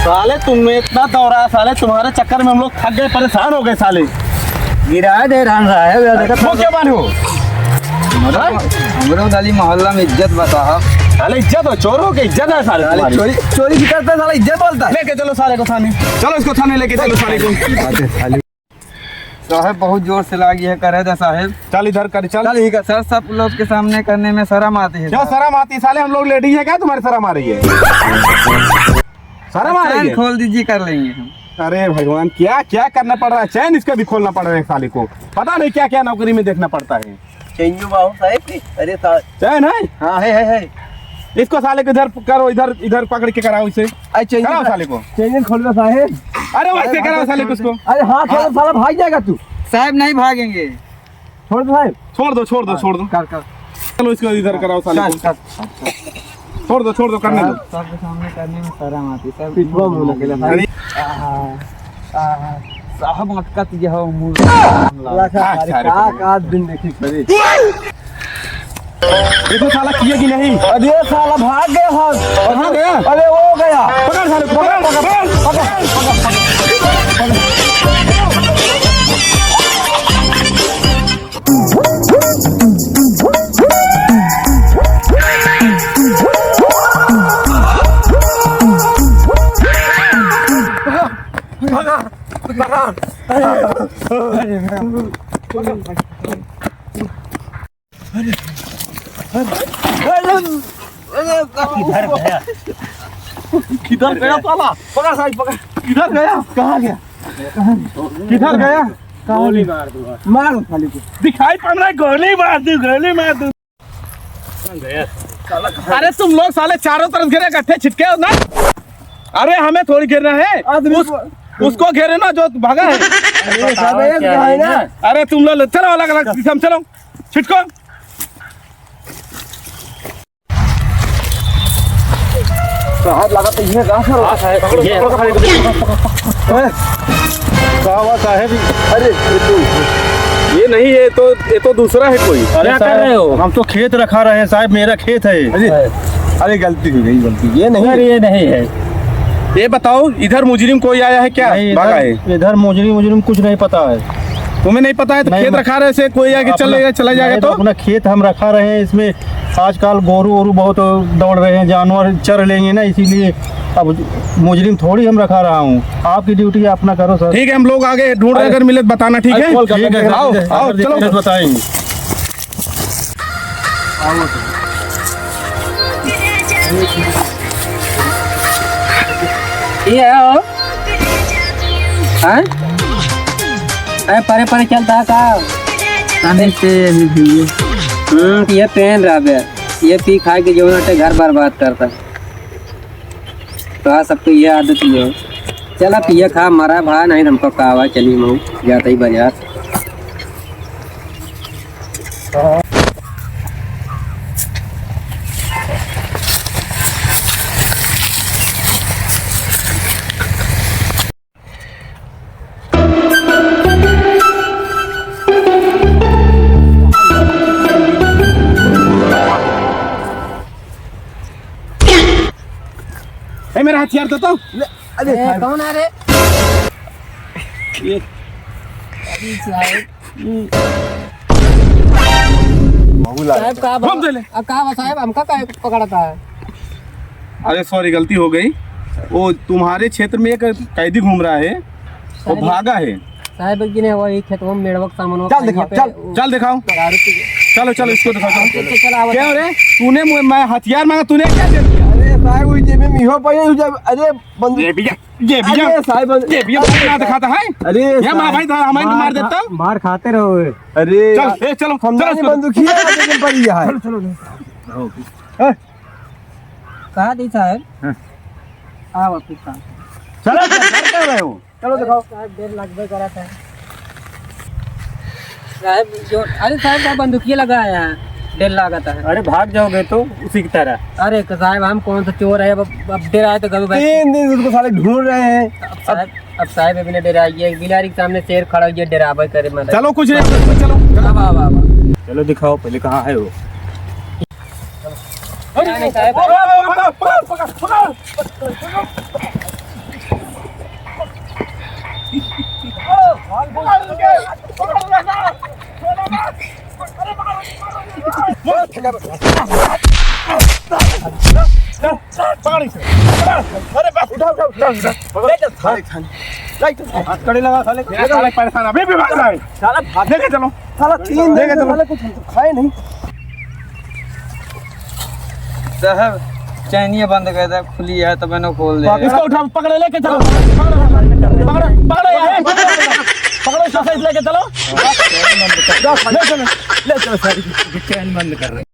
साले तुमने इतना दौड़ा साले, तुम्हारे चक्कर में हम लोग थक गए, परेशान हो गए साले। गिरा दे रहा है वो क्या माने हो? हमरो गली मोहल्ला में इज्जत बता। साले इज्जत हो, चोरों की इज्जत है साले। चोरी चोरी की करता है साला, इज्जत बोलता है। लेके चलो साले को थाने, चलो इसको थाने लेके चलो साले को। साहब बहुत जोर से लागी है करे था साहब। चल इधर कर, चल ठीक है सर, सब लोग के सामने करने में शर्म आती है। क्या शर्म आती साले? हम लोग लेडीज है क्या तुम्हारी शर्म आ रही है? शर्म आ रही है? खोल दीजिए, कर लेंगे हम। अरे भगवान, क्या क्या करना पड़ रहा है? चैन इसका भी खोलना पड़ रहा है साले को, पता नहीं क्या क्या नौकरी में देखना पड़ता है। अरे चैन है? हाँ है। इसको साले को इधर करो, इधर इधर पकड़ के कराओ इसे, कराओ साले को। चेंजन खोल रहा साहब। अरे वैसे कराओ साले को उसको। अरे हाँ साला भाग जाएगा तू। साहब नहीं भागेंगे, छोड़ दो साहब। छोड़ दो छोड़ दो छोड़ दो, कर कर। चलो इसको इधर कराओ साले को। छोड़ दो करने दो। सबके सामने करने में शर्म आती है। पिछवा मुंह लगे साहब मटकत जे हो मुंह का दिन देखी करे। देखो साला किया कि नहीं? अरे साला भाग गया। हाँ कहाँ गया? अरे वो गया। पकड़ साले को, पकड़। किधर गया साला? पकड़ साले पकड़। किधर गया? कहाँ गया? किधर गया? गोली मार दूंगा। मार खाली को दिखाई पड़ रहा है, गोली मार दूं। अरे तुम लोग साले चारों तरफ घेरे, इकट्ठे छिटके हो ना। अरे हमें थोड़ी घेरना है, उसको घेरे ना जो भागा है। अरे तुम लोग चलो अलग अलग दिशा, चलो छिटको। हाथ लगाते ही है। साहब अरे ये नहीं, ये तो दूसरा है कोई। क्या कर रहे हो? हम तो खेत रखा रहे हैं साहब, मेरा खेत है। अरे गलती हो गई, गलती। ये नहीं है। ये बताओ इधर मुजरिम कोई आया है क्या? भागा है इधर मुजरिम कुछ नहीं पता है। तुम्हें नहीं पता है तो खेत रखा रहे से कोई आगे चला जाएगा तो? अपना खेत हम रखा रहे हैं, इसमें आजकल गोरू बहुत दौड़ रहे हैं, जानवर चर लेंगे ना, इसीलिए अब मुजरिम थोड़ी हम रखा रहा हूँ। आपकी ड्यूटी अपना करो सर। ठीक है, हम लोग आगे ढूंढ रहे, अगर मिले बताना। ठीक है, आओ चलो बताएंगे। परे चलता का ये पेन रहा, ये पी खा के जो घर बर्बाद करता। तो सबको ये आदत ही हो। चला पिया खा मरा भा नहीं हमको कहा चलिए मऊ जाता ही बाजार। मेरा हथियार तो अरे कौन आ रहे? साहब हमका पकड़ता है। अरे सॉरी, गलती हो गई। वो तुम्हारे क्षेत्र में एक कैदी घूम रहा है, वो भागा है। साहब जी ने वही खेतों में मेड़वक सामान। चल दिखाओ, चल दिखाओ। चलो इसको दिखाओ। क्या रे तूने मैं हथियार मांगा, तूने क्या दे दिया? साहब वो जेब में मिहो पाए अरे बंदूक ये भैया साहब ना दिखाता है। अरे ये मां भाई हमें मार देता, मार खाते रहो। अरे चलो बंदूक ही है पर ये है। चलो कहां दी साहब? आ वापस का चलो घर कर रहे हो? चलो दिखाओ। साहब देर लगभग करा था साहब जो। अरे साहब का बंदूक ये लगाया है, डेढ़ लागत है। अरे भाग जाओगे तो उसी की तरह। अरे साहब हम कौन सा चोर है? अब डराए तो कभी 3 दिन उसको साले ढूंढ रहे हैं। अब साहब अभी डराइए, बिलारी के सामने शेर खड़ा हुआ डरावे करे। मतलब चलो कुछ नहीं, चलो चलो दिखाओ पहले कहाँ है वो। पकड़ इसे, अरे बस उठा ले चल कड़ी लगा साले साले परेशान अभी भी भाग रहा है साला भाग लेके चलो साला 3 दिन लेके से चलो। साले कुछ खाए नहीं साहब चैनिया बंद कर दे खुली है तो मैंने खोल दे इसको उठा पकड़े लेके चलो पकड़ो इसको सही लेके चलो ले चलो चैन बंद कर रहे